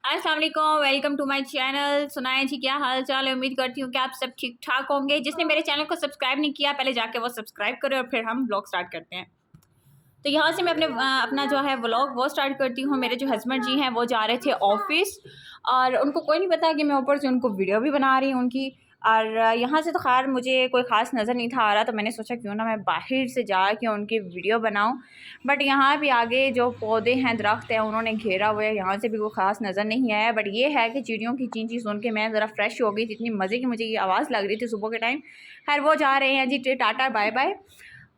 अस्सलाम वालेकुम, welcome to my channel. सुनाएं जी, क्या हाल चाल है। उम्मीद करती हूँ कि आप सब ठीक ठाक होंगे। जिसने मेरे चैनल को सब्सक्राइब नहीं किया, पहले जाके वो सब्सक्राइब करें और फिर हम व्लॉग स्टार्ट करते हैं। तो यहाँ से मैं अपना जो है व्लॉग वो स्टार्ट करती हूँ। मेरे जो हस्बैंड जी हैं वो जा रहे थे ऑफिस और उनको कोई नहीं पता कि मैं ऊपर से उनको वीडियो भी बना रही हूँ उनकी। और यहाँ से तो खैर मुझे कोई ख़ास नज़र नहीं था आ रहा, तो मैंने सोचा क्यों ना मैं बाहर से जाके उनकी वीडियो बनाऊँ। बट यहाँ भी आगे जो पौधे हैं, दरख्त हैं, उन्होंने घेरा हुआ है, यहाँ से भी कोई ख़ास नज़र नहीं आया। बट ये है कि चिड़ियों की चीं चीं सुन के मैं ज़रा फ्रेश हो गई थी। इतनी मज़े की मुझे ये आवाज़ लग रही थी सुबह के टाइम। खैर वो जा रहे हैं जी, टाटा बाय बाय।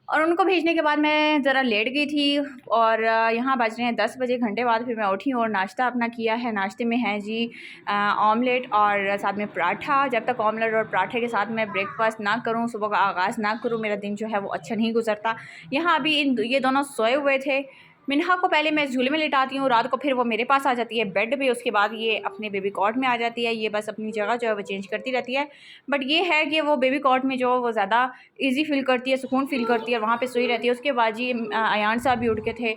और उनको भेजने के बाद मैं ज़रा लेट गई थी और यहाँ बज रहे हैं 10 बजे। घंटे बाद फिर मैं उठी और नाश्ता अपना किया है। नाश्ते में है जी ऑमलेट और साथ में पराठा। जब तक ऑमलेट और पराठे के साथ मैं ब्रेकफास्ट ना करूँ, सुबह का आगाज़ ना करूँ, मेरा दिन जो है वो अच्छा नहीं गुजरता। यहाँ अभी ये दोनों सोए हुए थे। मिन्हा को पहले मैं झूले में लिटाती हूँ, रात को फिर वो मेरे पास आ जाती है बेड पे। उसके बाद ये अपने बेबी कॉट में आ जाती है। ये बस अपनी जगह जो है वो चेंज करती रहती है। बट ये है कि वो बेबी कॉट में जो वो ज़्यादा ईज़ी फ़ील करती है, सुकून फ़ील करती है, वहाँ पे सोई रहती है। उसके बाद जी अयान साहब भी उठ के थे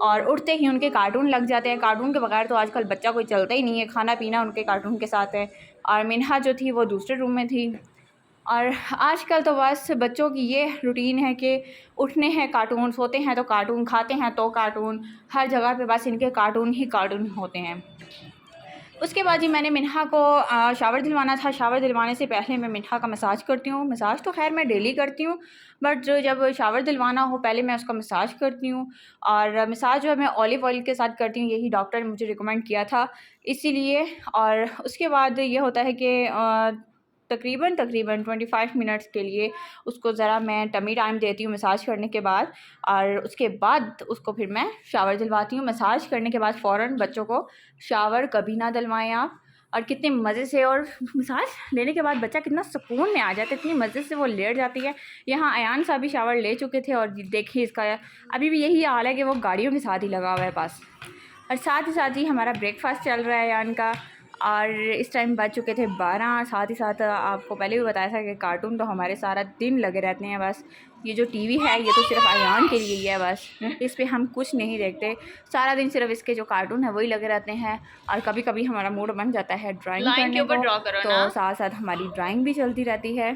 और उठते ही उनके कार्टून लग जाते हैं। कार्टून के बगैर तो आजकल बच्चा कोई चलता ही नहीं है। खाना पीना उनके कार्टून के साथ है। और मिन्हा जो थी वो दूसरे रूम में थी। और आजकल तो बस बच्चों की ये रूटीन है कि उठने हैं कार्टून, सोते हैं तो कार्टून, खाते हैं तो कार्टून, हर जगह पे बस इनके कार्टून ही कार्टून होते हैं। उसके बाद जी मैंने मिन्हा को शावर दिलवाना था। शावर दिलवाने से पहले मैं मिन्हा का मसाज करती हूँ। मसाज तो ख़ैर मैं डेली करती हूँ, बट जो जब शावर दिलवाना हो पहले मैं उसका मसाज करती हूँ। और मसाज जो है मैं ऑलिव ऑयल के साथ करती हूँ, यही डॉक्टर ने मुझे रिकमेंड किया था इसीलिए। और उसके बाद ये होता है कि तकरीबन 25 मिनट्स के लिए उसको ज़रा मैं टमी टाइम देती हूँ मसाज करने के बाद। और उसके बाद उसको फिर मैं शावर दिलवाती हूँ। मसाज करने के बाद फ़ौरन बच्चों को शावर कभी ना दिलवाएं आप। और कितने मज़े से, और मसाज लेने के बाद बच्चा कितना सुकून में आ जाता है, इतनी मज़े से वो लेट जाती है। यहाँ अयान साहब भी शावर ले चुके थे और देखिए इसका अभी भी यही हाल है कि वो गाड़ियों के साथ ही लगा हुआ है पास। और साथ ही हमारा ब्रेकफास्ट चल रहा है अयान का। और इस टाइम बज चुके थे 12। साथ ही साथ आपको पहले भी बताया था कि कार्टून तो हमारे सारा दिन लगे रहते हैं। बस ये जो टीवी है ये तो सिर्फ अयान के लिए ही है, बस इस पे हम कुछ नहीं देखते। सारा दिन सिर्फ इसके जो कार्टून है वही लगे रहते हैं। और कभी कभी हमारा मूड बन जाता है ड्राइंग लाइन के करने ऊपर को, ड्रॉ करो ना। तो साथ साथ हमारी ड्राइंग भी चलती रहती है।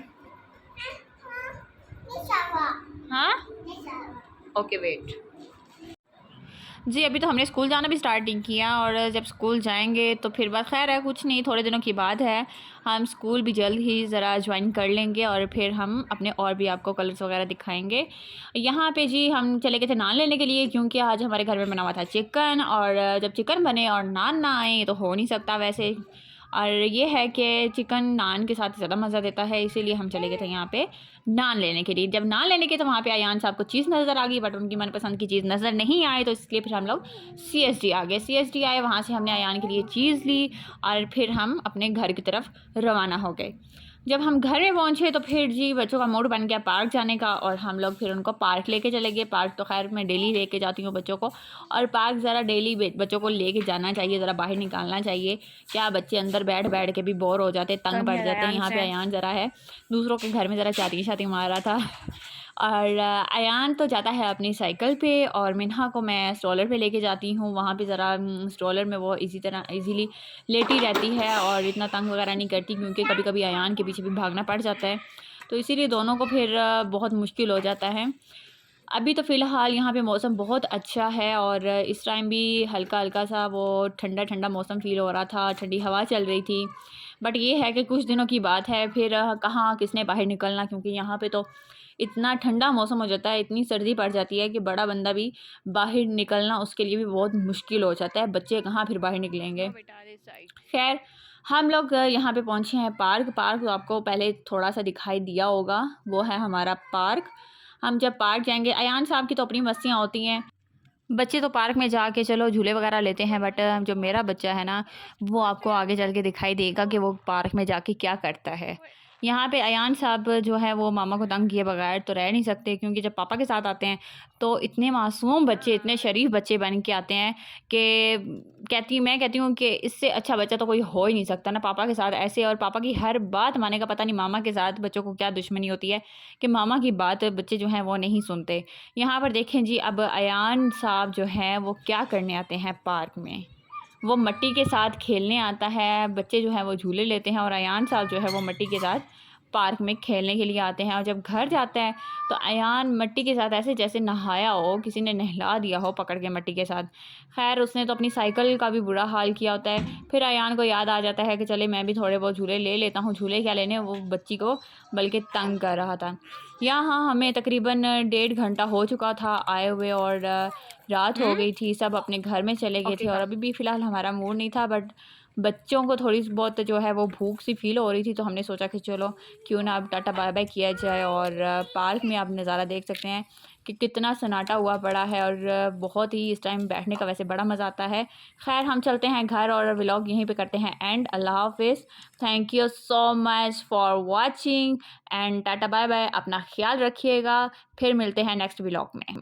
हाँ, ओके वेट जी अभी तो हमने स्कूल जाना भी स्टार्ट नहीं किया और जब स्कूल जाएंगे तो फिर बात खैर है, कुछ नहीं, थोड़े दिनों की बात है। हम स्कूल भी जल्द ही ज़रा ज्वाइन कर लेंगे और फिर हम अपने और भी आपको कलर्स वगैरह दिखाएंगे। यहाँ पे जी हम चले गए थे नान लेने के लिए, क्योंकि आज हमारे घर में बना हुआ था चिकन। और जब चिकन बने और नान ना आए तो हो नहीं सकता वैसे। और ये है कि चिकन नान के साथ ज़्यादा मज़ा देता है, इसीलिए हम चले गए थे यहाँ पे नान लेने के लिए। जब नान लेने के तो वहाँ पे अयान साहब को चीज़ नज़र आ गई, बट उनकी मनपसंद की चीज़ नज़र नहीं आई, तो इसलिए फिर हम लोग CSD आ गए। CSD आए, वहाँ से हमने अयान के लिए चीज़ ली और फिर हम अपने घर की तरफ रवाना हो गए। जब हम घर में पहुँचे तो फिर जी बच्चों का मूड बन गया पार्क जाने का, और हम लोग फिर उनको पार्क लेके चले गए। पार्क तो खैर मैं डेली लेके जाती हूँ बच्चों को, और पार्क ज़रा डेली बच्चों को लेके जाना चाहिए, ज़रा बाहर निकालना चाहिए। क्या बच्चे अंदर बैठ बैठ के भी बोर हो जाते हैं, तंग पड़ जाते हैं। यहाँ पे अयान ज़रा है दूसरों के घर में ज़रा चाती शाती मार रहा था। और अयान तो जाता है अपनी साइकिल पे, और मिन्हा को मैं स्ट्रॉलर पे लेके जाती हूँ। वहाँ पे ज़रा स्ट्रॉलर में वो इजीली लेटी रहती है और इतना तंग वगैरह नहीं करती, क्योंकि कभी कभी अयान के पीछे भी भागना पड़ जाता है, तो इसीलिए दोनों को फिर बहुत मुश्किल हो जाता है। अभी तो फ़िलहाल यहाँ पे मौसम बहुत अच्छा है, और इस टाइम भी हल्का हल्का सा वो ठंडा ठंडा मौसम फ़ील हो रहा था, ठंडी हवा चल रही थी। बट ये है कि कुछ दिनों की बात है, फिर कहाँ किसने बाहर निकलना, क्योंकि यहाँ पे तो इतना ठंडा मौसम हो जाता है, इतनी सर्दी पड़ जाती है कि बड़ा बंदा भी बाहर निकलना उसके लिए भी बहुत मुश्किल हो जाता है। बच्चे कहाँ फिर बाहर निकलेंगे। खैर हम लोग यहाँ पे पहुँचे हैं पार्क। पार्क तो आपको पहले थोड़ा सा दिखाई दिया होगा, वो है हमारा पार्क। हम जब पार्क जाएंगे, अयान साहब की तो अपनी मस्तियाँ होती हैं, बच्चे तो पार्क में जाके चलो झूले वगैरह लेते हैं, बट जो मेरा बच्चा है ना, वो आपको आगे चल के दिखाई देगा कि वो पार्क में जाके क्या करता है। यहाँ पे अयान साहब जो है वो मामा को तंग किए बगैर तो रह नहीं सकते, क्योंकि जब पापा के साथ आते हैं तो इतने मासूम बच्चे, इतने शरीफ बच्चे बन के आते हैं कि मैं कहती हूँ कि इससे अच्छा बच्चा तो कोई हो ही नहीं सकता ना पापा के साथ ऐसे। और पापा की हर बात माने का, पता नहीं मामा के साथ बच्चों को क्या दुश्मनी होती है कि मामा की बात बच्चे जो हैं वो नहीं सुनते। यहाँ पर देखें जी, अब अयान साहब जो हैं वो क्या करने आते हैं पार्क में। वो मिट्टी के साथ खेलने आता है, बच्चे जो हैं वो झूले लेते हैं और अयान साहब जो है वो मिट्टी के साथ पार्क में खेलने के लिए आते हैं। और जब घर जाता है तो अयान मिट्टी के साथ ऐसे जैसे नहाया हो, किसी ने नहला दिया हो पकड़ के मिट्टी के साथ। खैर उसने तो अपनी साइकिल का भी बुरा हाल किया होता है। फिर अयान को याद आ जाता है कि चले मैं भी थोड़े बहुत झूले ले लेता हूँ। झूले क्या लेने, वो बच्ची को बल्कि तंग कर रहा था। यहाँ हमें तकरीबन 1.5 घंटा हो चुका था आए हुए और रात हो गई थी, सब अपने घर में चले गए ओके थे और अभी भी फ़िलहाल हमारा मूड नहीं था, बट बच्चों को थोड़ी बहुत जो है वो भूख सी फ़ील हो रही थी, तो हमने सोचा कि चलो क्यों ना अब टाटा बाय-बाय किया जाए। और पार्क में आप नज़ारा देख सकते हैं कि कितना सन्नाटा हुआ पड़ा है और बहुत ही इस टाइम बैठने का वैसे बड़ा मज़ा आता है। ख़ैर हम चलते हैं घर और व्लॉग यहीं पे करते हैं एंड। अल्लाह हाफ़िज़। Thank you so much for watching and tata bye bye. अपना ख़्याल रखिएगा, फिर मिलते हैं नेक्स्ट व्लॉग में।